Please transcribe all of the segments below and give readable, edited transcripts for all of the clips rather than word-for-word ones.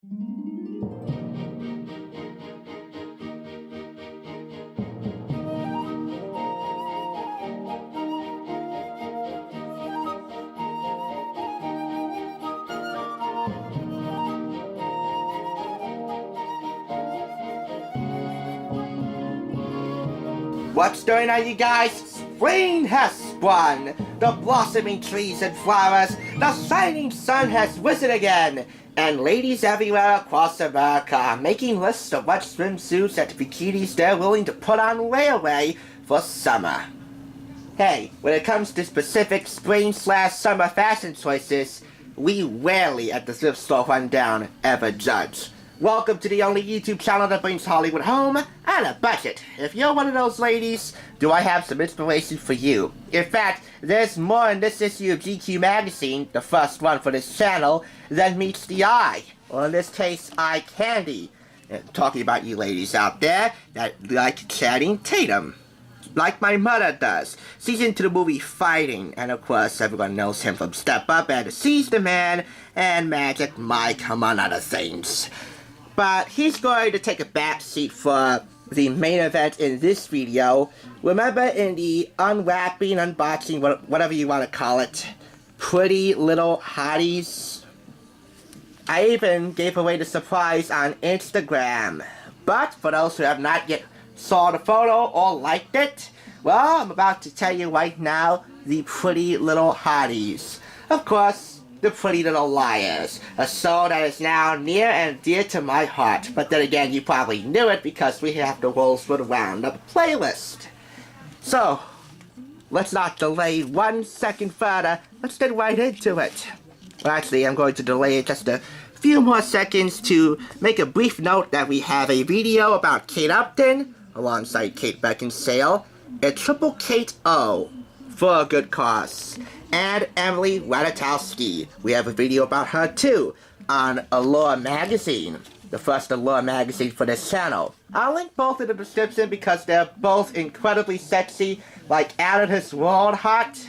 What's going on, you guys? Spring has sprung! The blossoming trees and flowers, the shining sun has risen again! And ladies everywhere across America are making lists of what swimsuits and bikinis they're willing to put on layaway for summer. Hey, when it comes to specific spring/summer fashion choices, we rarely at the Thrift Store Rundown ever judge. Welcome to the only YouTube channel that brings Hollywood home on a budget. If you're one of those ladies, do I have some inspiration for you. In fact, there's more in this issue of GQ magazine, the first one for this channel, than meets the eye. Or in this case, eye candy. Talking about you ladies out there that like Channing Tatum. Like my mother does. She's into the movie Fighting, and of course everyone knows him from Step Up and Seize the Man and Magic Mike, among other things. But he's going to take a back seat for the main event in this video. Remember in the unwrapping, unboxing, whatever you want to call it, Pretty Little Hotties? I even gave away the surprise on Instagram. But for those who have not yet saw the photo or liked it, well, I'm about to tell you right now, the Pretty Little Hotties. Of course, the Pretty Little Liars, a show that is now near and dear to my heart. But then again, you probably knew it because we have the Rosewood Roundup playlist. So, let's not delay 1 second further. Let's get right into it. Well, actually, I'm going to delay it just a few more seconds to make a brief note that we have a video about Kate Upton, alongside Kate Beckinsale, a Triple Kate O, for a good cause. And Emily RATAJKOWSKI. We have a video about her too, on Allure magazine, the first Allure magazine for this channel. I'll link both in the description because they're both incredibly sexy, like out of this world hot.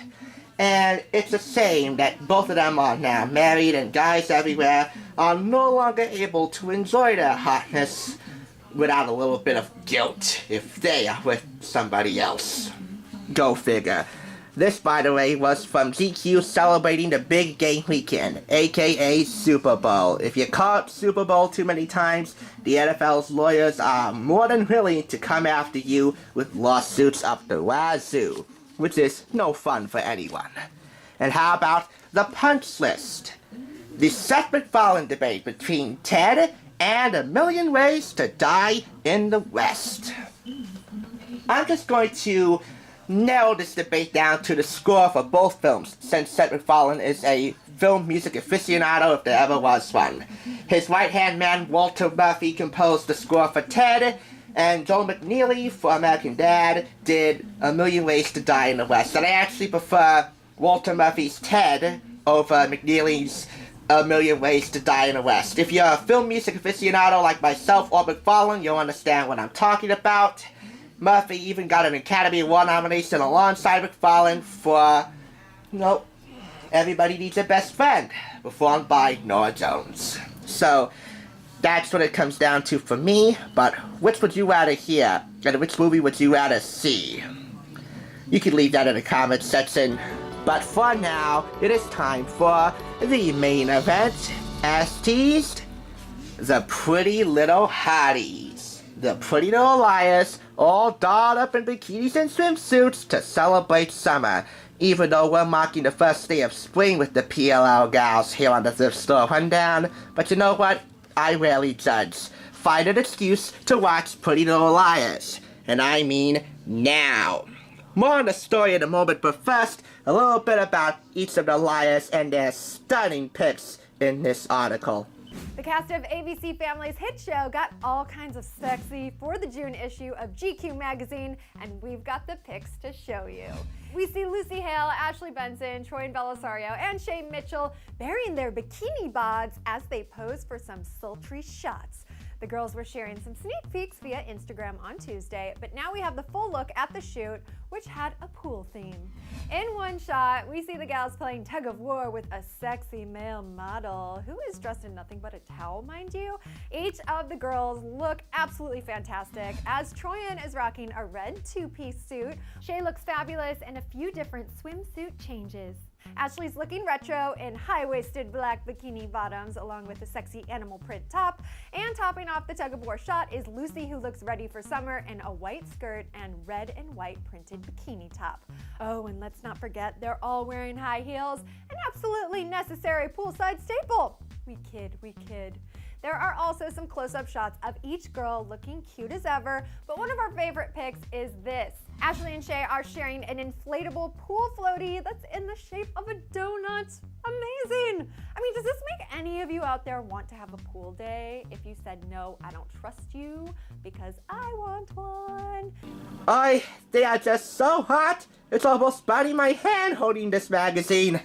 And it's a shame that both of them are now married and guys everywhere are no longer able to enjoy their hotness without a little bit of guilt if they are with somebody else. Go figure. This, by the way, was from GQ celebrating the big game weekend, aka Super Bowl. If you call it Super Bowl too many times, the NFL's lawyers are more than willing to come after you with lawsuits up the wazoo, which is no fun for anyone. And how about the punch list? The Seth MacFarlane debate between Ted and A Million Ways to Die in the West. I'm just going to narrow this debate down to the score for both films, since Seth MacFarlane is a film music aficionado if there ever was one. His right-hand man, Walter Murphy, composed the score for Ted, and Joel McNeely for American Dad did A Million Ways to Die in the West. And I actually prefer Walter Murphy's Ted over McNeely's A Million Ways to Die in the West. If you're a film music aficionado like myself or MacFarlane, you'll understand what I'm talking about. Murphy even got an Academy Award nomination alongside MacFarlane for, Everybody Needs a Best Friend, performed by Norah Jones. So, that's what it comes down to for me, but which would you rather hear, and which movie would you rather see? You can leave that in the comments section, but for now, it is time for the main event, as teased, the Pretty Little Hotties. The Pretty Little Liars, all dolled up in bikinis and swimsuits to celebrate summer, even though we're marking the first day of spring with the PLL gals here on the Thrift Store Rundown. But you know what? I rarely judge. Find an excuse to watch Pretty Little Liars. And I mean now. More on the story in a moment, but first, a little bit about each of the liars and their stunning pics in this article. The cast of ABC Family's hit show got all kinds of sexy for the June issue of GQ magazine, and we've got the pics to show you. We see Lucy Hale, Ashley Benson, Troy Bellisario, and Shay Mitchell burying their bikini bods as they pose for some sultry shots. The girls were sharing some sneak peeks via Instagram on Tuesday, but now we have the full look at the shoot, which had a pool theme. In one shot, we see the gals playing tug of war with a sexy male model who is dressed in nothing but a towel, mind you. Each of the girls look absolutely fantastic, as Troyan is rocking a red two-piece suit. Shay looks fabulous in a few different swimsuit changes. Ashley's looking retro in high-waisted black bikini bottoms along with a sexy animal print top. And topping off the tug of war shot is Lucy, who looks ready for summer in a white skirt and red and white printed bikini top. Oh, and let's not forget, they're all wearing high heels, an absolutely necessary poolside staple. We kid. There are also some close-up shots of each girl looking cute as ever, but one of our favorite pics is this. Ashley and Shay are sharing an inflatable pool floaty that's in the shape of a donut. Amazing! I mean, does this make any of you out there want to have a pool day? If you said no, I don't trust you, because I want one. They are just so hot, it's almost biting my hand holding this magazine.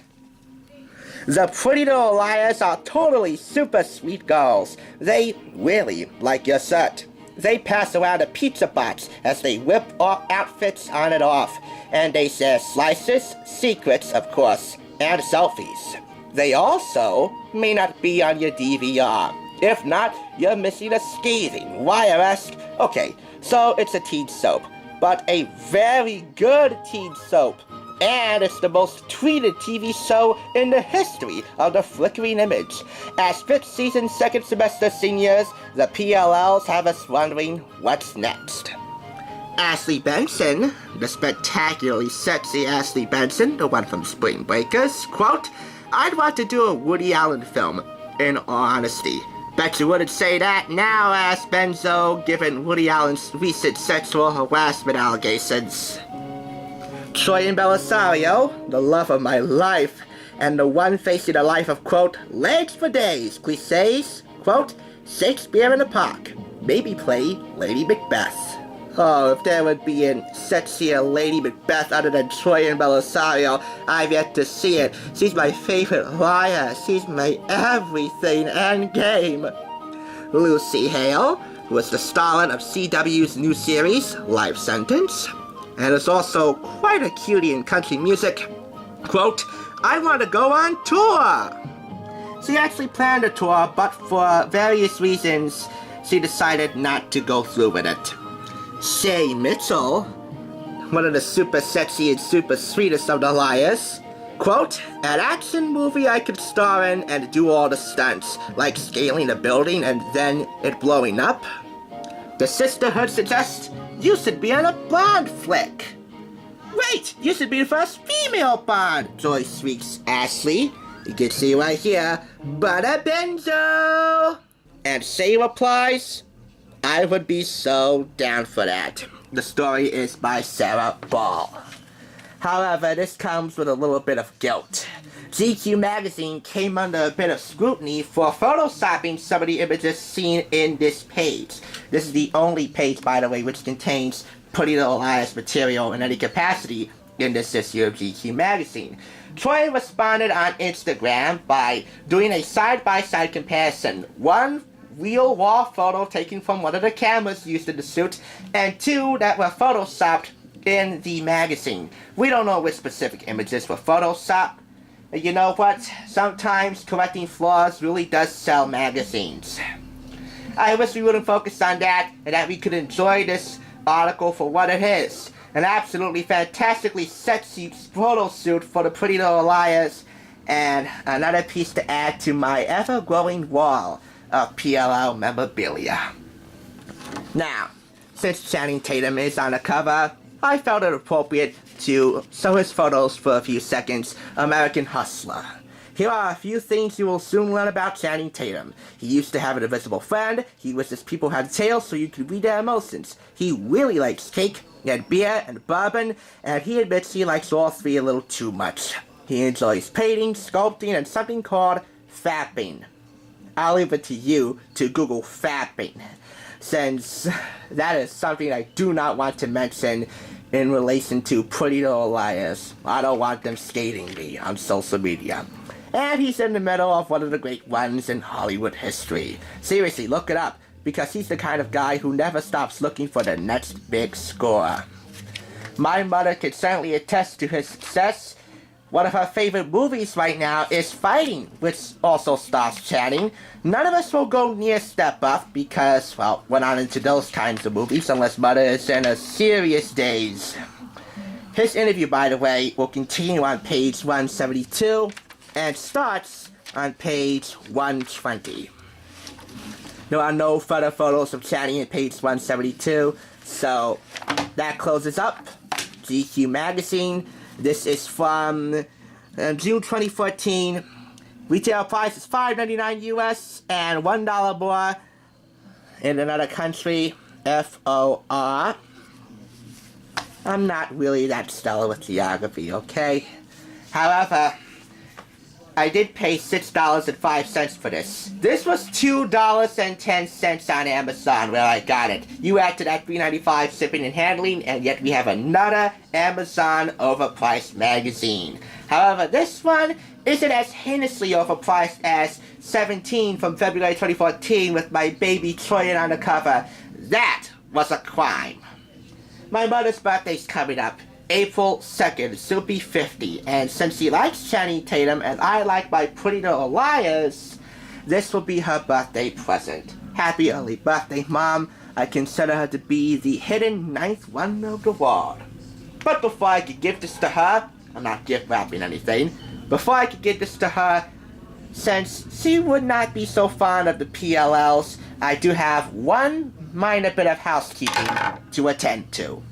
The Pretty Little Liars are totally super sweet girls. They really like your shirt. They pass around a pizza box as they whip off outfits on and off. And they share slices, secrets, of course, and selfies. They also may not be on your DVR. If not, you're missing a scathing, wire-esque. Okay, so it's a teen soap, but a very good teen soap. And it's the most tweeted TV show in the history of the flickering image. As 5th season, 2nd semester seniors, the PLLs have us wondering what's next. Ashley Benson, the spectacularly sexy Ashley Benson, the one from Spring Breakers, quote, "I'd want to do a Woody Allen film, in all honesty. Bet you wouldn't say that now, asked Benzo, given Woody Allen's recent sexual harassment allegations." Troyan Bellisario, the love of my life, and the one facing a life of, quote, legs for days, cliches, quote, Shakespeare in the Park, maybe play Lady Macbeth. Oh, if there would be a sexier Lady Macbeth other than Troyan Bellisario, I've yet to see it. She's my favorite liar. She's my everything and game. Lucy Hale, who is the starlet of CW's new series, Life Sentence, and is also quite a cutie in country music. Quote, "I want to go on tour." She actually planned a tour, but for various reasons, she decided not to go through with it. Shay Mitchell, one of the super sexy and super sweetest of the liars. Quote, "An action movie I could star in and do all the stunts, like scaling a building and then it blowing up. The sisterhood suggests you should be on a Bond flick." "Wait, you should be the first female Bond," Joyce shrieks Ashley. You can see right here, "Bada benzo." And Shay replies, "I would be so down for that." The story is by Sarah Ball. However, this comes with a little bit of guilt. GQ magazine came under a bit of scrutiny for photoshopping some of the images seen in this page. This is the only page, by the way, which contains Pretty Little Liars material in any capacity in this issue of GQ magazine. Troy responded on Instagram by doing a side-by-side comparison. One real raw photo taken from one of the cameras used in the shoot, and two that were photoshopped in the magazine. We don't know which specific images were photoshopped. You know what? Sometimes correcting flaws really does sell magazines. I wish we wouldn't focus on that, and that we could enjoy this article for what it is. An absolutely fantastically sexy photo shoot for the Pretty Little Liars, and another piece to add to my ever-growing wall of PLL memorabilia. Now, since Channing Tatum is on the cover, I felt it appropriate to show his photos for a few seconds. American Hustler. Here are a few things you will soon learn about Channing Tatum. He used to have an invisible friend. He wishes people had tails so you could read their emotions. He really likes cake and beer and bourbon, and he admits he likes all three a little too much. He enjoys painting, sculpting, and something called fapping. I'll leave it to you to Google fapping, since that is something I do not want to mention in relation to Pretty Little Liars. I don't want them skating me on social media. And he's in the middle of one of the great ones in Hollywood history. Seriously, look it up. because he's the kind of guy who never stops looking for the next big score. My mother can certainly attest to his success. One of her favorite movies right now is Fighting, which also stars Channing. None of us will go near Step Up because, well, we're not into those kinds of movies unless Mother is in a serious daze. His interview, by the way, will continue on page 172 and starts on page 120. There are no further photos of Channing in page 172, so that closes up GQ Magazine. This is from June 2014. Retail price is $5.99 US and $1 more in another country, FOR. I'm not really that stellar with geography, okay? However, I did pay $6.05 for this. This was $2.10 on Amazon where I got it. You add to that $3.95 shipping and handling, and yet we have another Amazon overpriced magazine. However, this one isn't as heinously overpriced as 17 from February 2014 with my baby Troyan on the cover. That was a crime. My mother's birthday's coming up. April 2nd, she'll be 50, and since she likes Channing Tatum and I like my Pretty Little Liars, this will be her birthday present. Happy early birthday, Mom. I consider her to be the hidden 9th wonder of the world. But before I could give this to her, I'm not gift wrapping anything, before I could give this to her, since she would not be so fond of the PLLs, I do have one minor bit of housekeeping to attend to.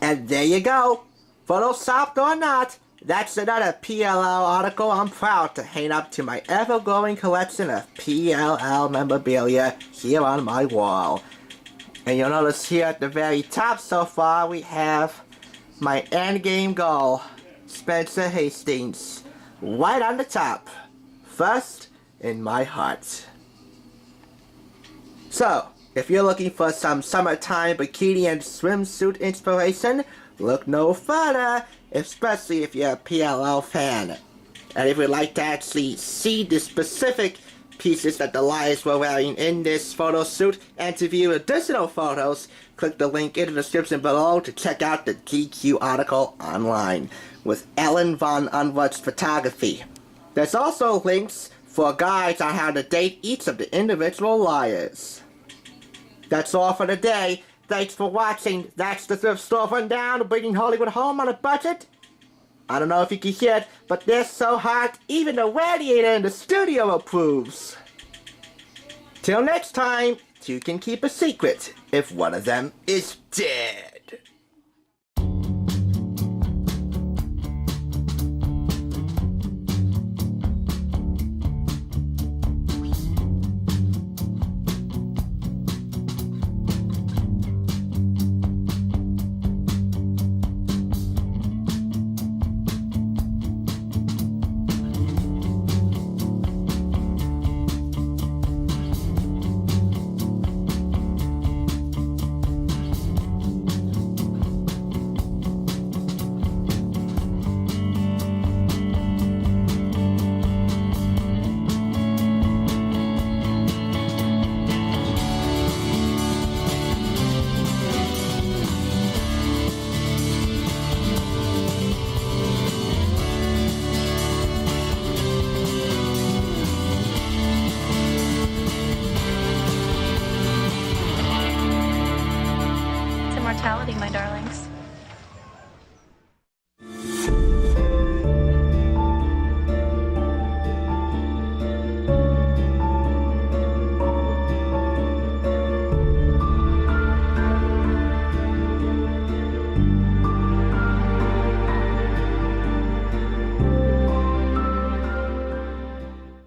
And there you go. Photoshopped or not, that's another PLL article I'm proud to hang up to my ever-growing collection of PLL memorabilia here on my wall. And you'll notice here at the very top so far we have my endgame goal, Spencer Hastings, right on the top. First in my heart. So, if you're looking for some summertime bikini and swimsuit inspiration, look no further, especially if you're a PLL fan. And if you'd like to actually see the specific pieces that the Liars were wearing in this photo shoot and to view additional photos, click the link in the description below to check out the GQ article online with Ellen von Unwurst's photography. There's also links for guides on how to date each of the individual Liars. That's all for today. Thanks for watching. That's the Thrift Store Rundown, bringing Hollywood home on a budget. I don't know if you can hear it, but they're so hot, even the radiator in the studio approves. Till next time, you can keep a secret if one of them is dead.